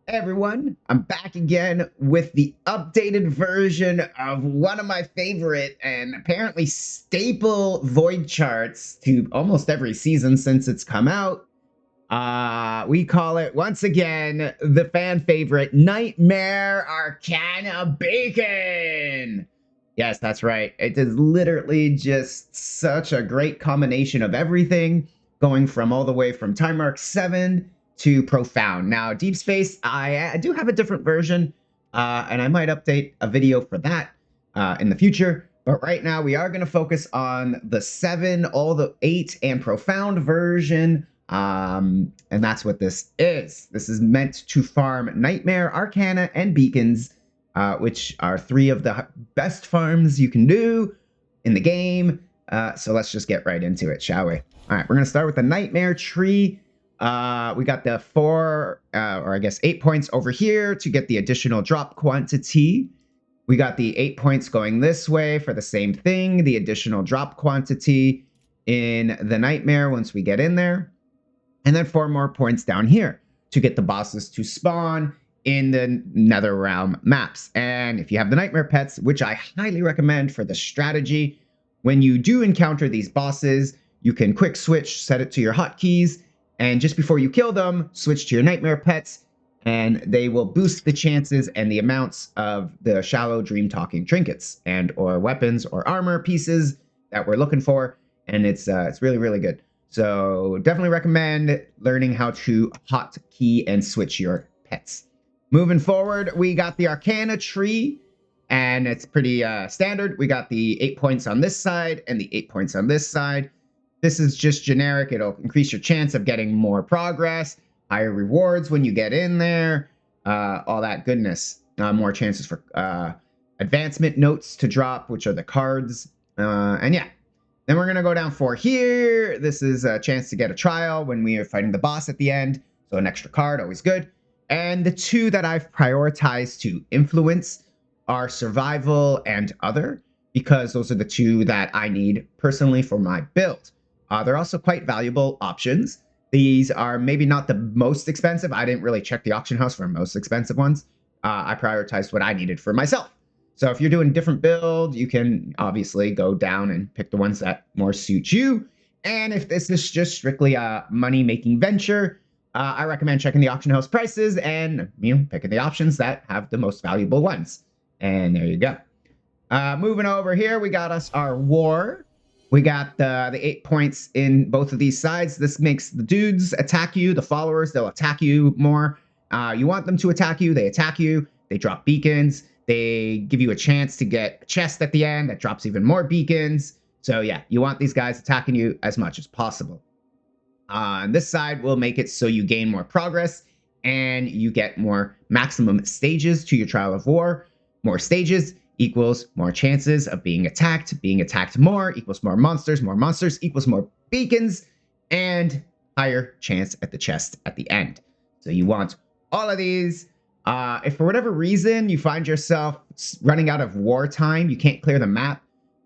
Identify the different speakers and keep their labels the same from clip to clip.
Speaker 1: Hey everyone, I'm back again with the updated version of one of my favorite and apparently staple void charts to almost every season since it's come out. We call it once again the fan favorite Nightmare Arcana Bacon. Yes, that's right. It is literally just such a great combination of everything, going from all the way from Time Mark 7 to Profound. Now, Deep Space, I do have a different version, and I might update a video for that in the future. But right now, we are going to focus on the 7, all the 8, and Profound version. And that's what this is. This is meant to farm Nightmare, Arcana, and Beacons, which are 3 of the best farms you can do in the game. So let's just get right into it, shall we? All right, we're going to start with the Nightmare tree. We got the 4, or I guess 8 points over here to get the additional drop quantity. We got the 8 points going this way for the same thing, the additional drop quantity in the Nightmare once we get in there. And then 4 more points down here to get the bosses to spawn in the Nether Realm maps. And if you have the Nightmare Pets, which I highly recommend for the strategy, when you do encounter these bosses, you can quick switch, set it to your hotkeys, and just before you kill them, switch to your Nightmare Pets, and they will boost the chances and the amounts of the shallow dream talking trinkets and or weapons or armor pieces that we're looking for. And it's really, really good. So definitely recommend learning how to hotkey and switch your pets. Moving forward, we got the Arcana tree, and it's pretty standard. We got the 8 points on this side and the 8 points on this side. This is just generic. It'll increase your chance of getting more progress, higher rewards when you get in there, all that goodness. More chances for advancement notes to drop, which are the cards. And yeah. Then we're going to go down for here. This is a chance to get a trial when we are fighting the boss at the end. So an extra card, always good. And the 2 that I've prioritized to influence are survival and other, because those are the 2 that I need personally for my build. They're also quite valuable options. These are maybe not the most expensive. I didn't really check the auction house for most expensive ones. I prioritized what I needed for myself. So if you're doing a different build, you can obviously go down and pick the ones that more suit you. And if this is just strictly a money-making venture, I recommend checking the auction house prices and picking the options that have the most valuable ones. And there you go. Moving over here, we got us our war. We got the 8 points in both of these sides. This makes the dudes attack you. The followers, they'll attack you more. You want them to attack you. They attack you. They drop beacons. They give you a chance to get a chest at the end that drops even more beacons. So yeah, you want these guys attacking you as much as possible. On this side, we'll make it so you gain more progress and you get more maximum stages to your Trial of War. More stages equals more chances of being attacked more equals more monsters equals more beacons, and higher chance at the chest at the end. So you want all of these. If for whatever reason you find yourself running out of war time, you can't clear the map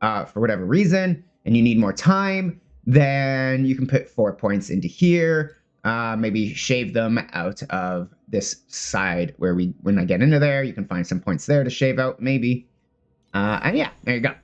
Speaker 1: for whatever reason, and you need more time, then you can put 4 points into here. Maybe shave them out of this side where when I get into there, you can find some points there to shave out, maybe. And yeah, there you go.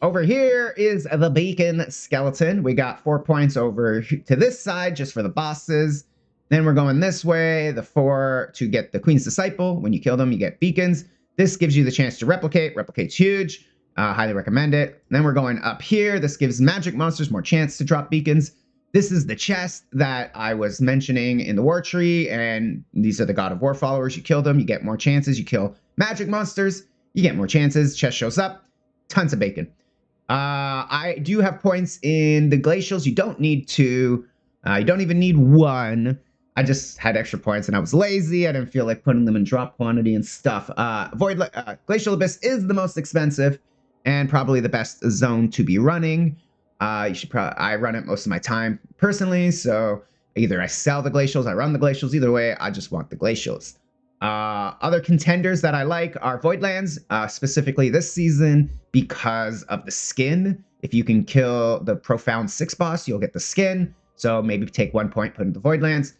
Speaker 1: Over here is the Beacon Skeleton. We got 4 points over to this side just for the bosses. Then we're going this way, the 4 to get the Queen's Disciple. When you kill them, you get beacons. This gives you the chance to replicate. Replicate's huge. Highly recommend it. Then we're going up here. This gives magic monsters more chance to drop beacons. This is the chest that I was mentioning in the war tree, and these are the God of War followers. You kill them, you get more chances. You kill magic monsters, you get more chances. Chest shows up. Tons of bacon. I do have points in the glacials. You don't need 2. You don't even need 1. I just had extra points and I was lazy. I didn't feel like putting them in drop quantity and stuff. Glacial Abyss is the most expensive and probably the best zone to be running. I run it most of my time personally, so either I sell the glacials, I run the glacials. Either way, I just want the glacials. Other contenders that I like are Voidlands, specifically this season because of the skin. If you can kill the Profound 6 boss, you'll get the skin. So maybe take 1 point, put in the Voidlands.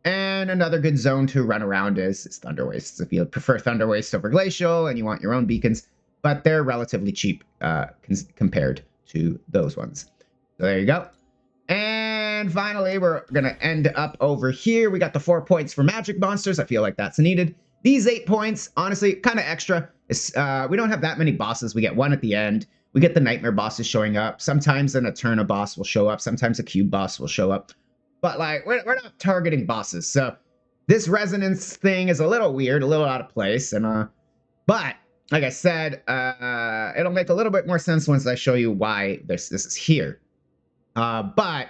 Speaker 1: And another good zone to run around is Thunder Wastes. If you prefer Thunder Waste over Glacial and you want your own beacons, but they're relatively cheap compared to those ones. So there you go. And finally, we're going to end up over here. We got the 4 points for magic monsters. I feel like that's needed. These 8 points, honestly, kind of extra. We don't have that many bosses. We get one at the end. We get the nightmare bosses showing up. Sometimes an Eterna boss will show up. Sometimes a cube boss will show up. But like, we're not targeting bosses. So this resonance thing is a little weird, a little out of place. And but like I said, it'll make a little bit more sense once I show you why this is here. But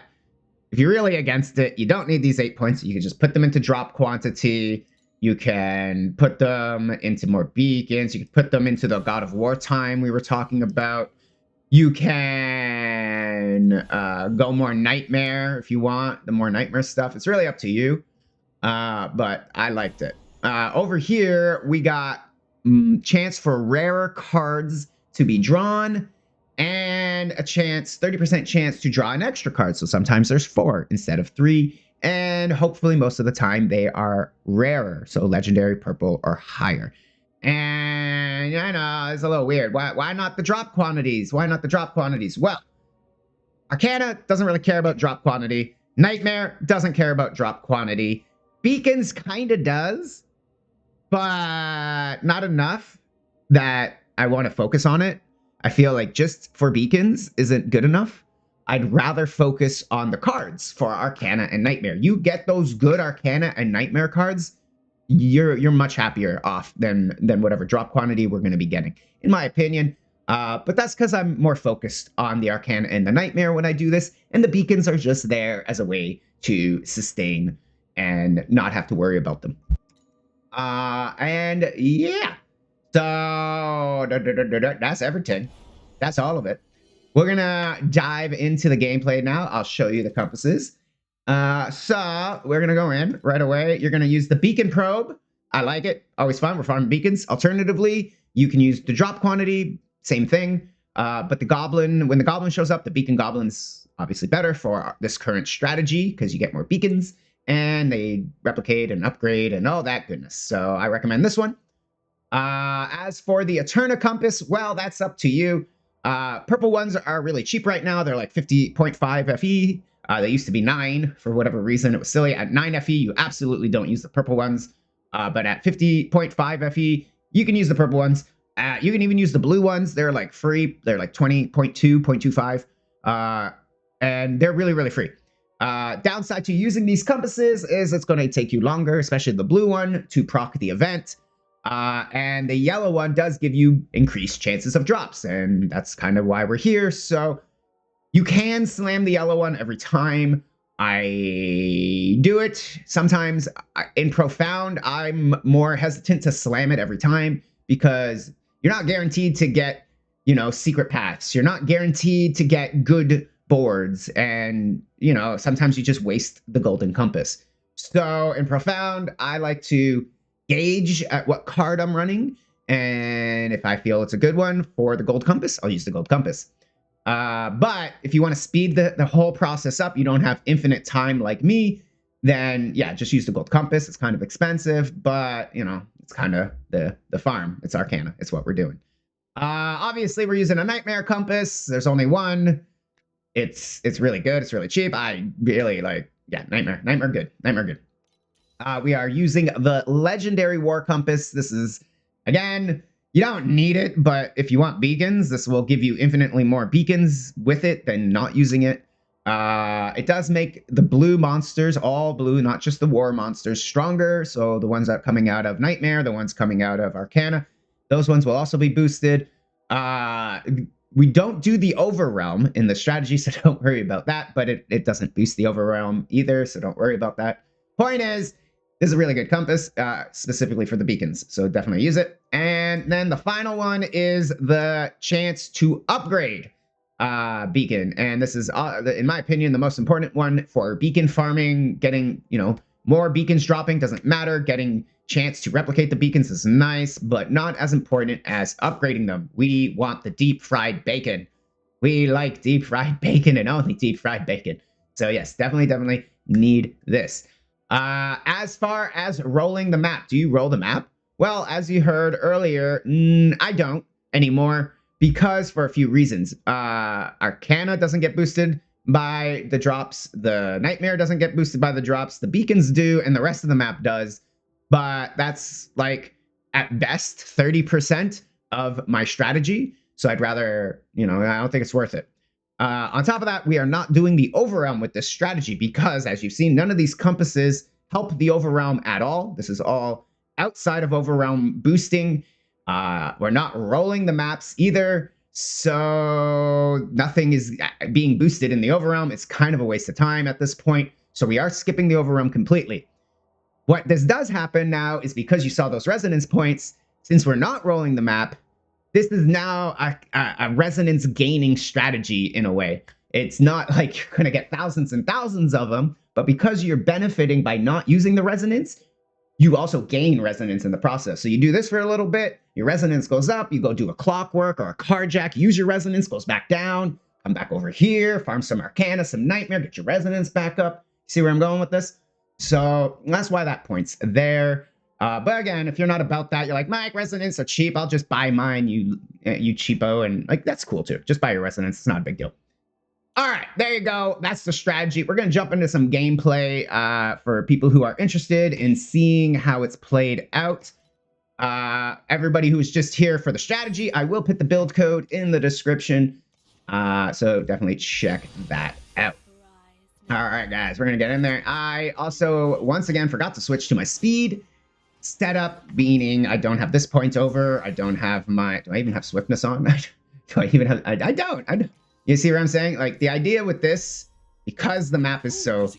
Speaker 1: if you're really against it, you don't need these 8 points. You can just put them into drop quantity. You can put them into more beacons. You can put them into the God of War time we were talking about. You can go more nightmare if you want, the more nightmare stuff. It's really up to you, but I liked it. Over here, we got chance for rarer cards to be drawn and a chance, 30% chance to draw an extra card. So sometimes there's 4 instead of 3. And hopefully most of the time they are rarer. So legendary, purple, or higher. And I know it's a little weird. Why not the drop quantities? Why not the drop quantities? Well, Arcana doesn't really care about drop quantity. Nightmare doesn't care about drop quantity. Beacons kind of does, but not enough that I want to focus on it. I feel like just for beacons isn't good enough. I'd rather focus on the cards for Arcana and Nightmare. You get those good Arcana and Nightmare cards, you're much happier off than whatever drop quantity we're going to be getting, in my opinion. But that's because I'm more focused on the Arcana and the Nightmare when I do this, and the beacons are just there as a way to sustain and not have to worry about them. And yeah, so that's everything. That's all of it. We're gonna dive into the gameplay now. I'll show you the compasses. So we're gonna go in right away. You're gonna use the beacon probe. I like it. Always fun. We're farming beacons. Alternatively, you can use the drop quantity. Same thing. But the goblin, when the goblin shows up, the beacon goblin's obviously better for this current strategy because you get more beacons and they replicate and upgrade and all that goodness. So I recommend this one. As for the Eterna compass, well, that's up to you. Purple ones are really cheap right now. They're like 50.5 FE. They used to be 9 for whatever reason. It was silly. At 9 FE, you absolutely don't use the purple ones. But at 50.5 FE, you can use the purple ones. You can even use the blue ones. They're like free. They're like 20.2, 0.25. And they're really, really free. Downside to using these compasses is it's going to take you longer, especially the blue one, to proc the event. And the yellow one does give you increased chances of drops, and that's kind of why we're here. So you can slam the yellow one every time. I do it. Sometimes in Profound, I'm more hesitant to slam it every time because you're not guaranteed to get, you know, secret paths. You're not guaranteed to get good boards, and, you know, sometimes you just waste the golden compass. So in Profound, I like to gauge at what card I'm running, and if I feel it's a good one for the gold compass, I'll use the gold compass. But if you want to speed the whole process up, you don't have infinite time like me, then yeah, just use the gold compass. It's kind of expensive, but you know, it's kind of the farm. It's Arcana. It's what we're doing. Obviously we're using a nightmare compass. There's only one. It's really good. It's really cheap. I really like, yeah, nightmare good. We are using the legendary war compass. This is, again, you don't need it, but if you want beacons, this will give you infinitely more beacons with it than not using it. It does make the blue monsters, all blue, not just the war monsters, stronger. So the ones that are coming out of Nightmare, the ones coming out of Arcana, those ones will also be boosted. We don't do the Overrealm in the strategy, so don't worry about that, but it doesn't boost the Overrealm either, so don't worry about that. Point is, this is a really good compass, specifically for the beacons, so definitely use it. And then the final one is the chance to upgrade beacon, and this is, in my opinion, the most important one for beacon farming. Getting, you know, more beacons dropping doesn't matter. Getting chance to replicate the beacons is nice, but not as important as upgrading them. We want the deep fried bacon. We like deep fried bacon and only deep fried bacon. So yes, definitely need this. As far as rolling the map, do you roll the map? Well, as you heard earlier, I don't anymore because for a few reasons. Arcana doesn't get boosted by the drops. The Nightmare doesn't get boosted by the drops. The beacons do, and the rest of the map does. But that's like at best 30% of my strategy. So I'd rather, I don't think it's worth it. On top of that, we are not doing the overrealm with this strategy because, as you've seen, none of these compasses help the overrealm at all. This is all outside of overrealm boosting. We're not rolling the maps either, so nothing is being boosted in the overrealm. It's kind of a waste of time at this point, so we are skipping the overrealm completely. What this does happen now is because you saw those resonance points, since we're not rolling the map, this is now a resonance gaining strategy in a way. It's not like you're going to get thousands and thousands of them, but because you're benefiting by not using the resonance, you also gain resonance in the process. So you do this for a little bit, your resonance goes up, you go do a clockwork or a carjack, use your resonance, goes back down, come back over here, farm some Arcana, some Nightmare, get your resonance back up. See where I'm going with this? So that's why that point's there. But again, if you're not about that, you're like, my resonance are cheap, I'll just buy mine, you cheapo, and like that's cool too. Just buy your resonance, it's not a big deal. All right, there you go. That's the strategy. We're going to jump into some gameplay for people who are interested in seeing how it's played out. Everybody who's just here for the strategy, I will put the build code in the description. So definitely check that out. All right, guys, we're going to get in there. I also, once again, forgot to switch to my speed setup, meaning I don't have this point over. I don't have my, do I even have swiftness on? Do I even have, I don't. You see what I'm saying? Like the idea with this, because the map is so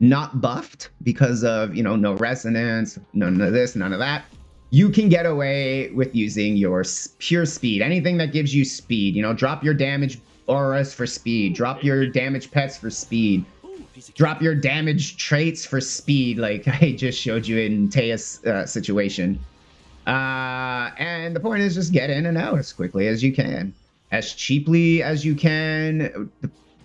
Speaker 1: not buffed because of, no resonance, none of this, none of that, you can get away with using your pure speed. Anything that gives you speed, drop your damage auras for speed, drop your damage pets for speed, drop your damage traits for speed, like I just showed you in Tea's situation. And the point is just get in and out as quickly as you can, as cheaply as you can.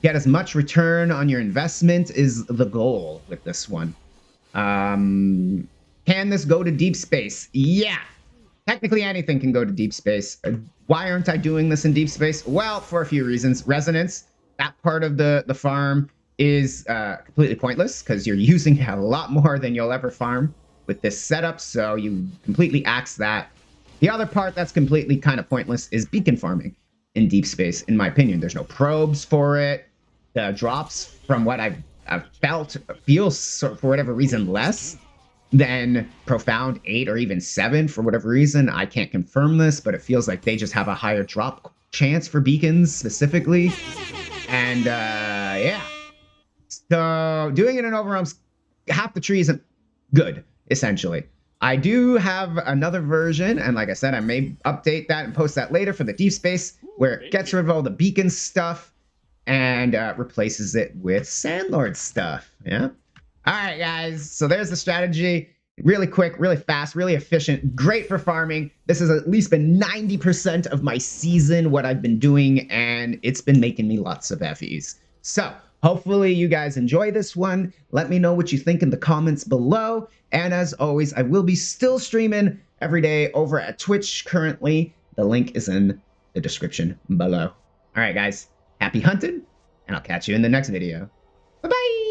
Speaker 1: Get as much return on your investment is the goal with this one. Can this go to deep space? Yeah. Technically anything can go to deep space. Why aren't I doing this in deep space? Well, for a few reasons. Resonance, that part of the farm is completely pointless because you're using a lot more than you'll ever farm with this setup, so you completely axe that. The other part that's completely kind of pointless is beacon farming in deep space, in my opinion. There's no probes for it. The drops, from what I've felt, feels, for whatever reason, less than Profound 8 or even 7 for whatever reason. I can't confirm this, but it feels like they just have a higher drop chance for beacons specifically. And yeah. So doing it in overrealms, half the tree isn't good, essentially. I do have another version, and like I said, I may update that and post that later for the deep space, where it gets rid of all the beacon stuff and replaces it with Sandlord stuff. Yeah. All right, guys. So there's the strategy. Really quick, really fast, really efficient, great for farming. This has at least been 90% of my season, what I've been doing, and it's been making me lots of FEs. So hopefully you guys enjoy this one. Let me know what you think in the comments below. And as always, I will be still streaming every day over at Twitch currently. The link is in the description below. All right, guys, happy hunting, and I'll catch you in the next video. Bye-bye.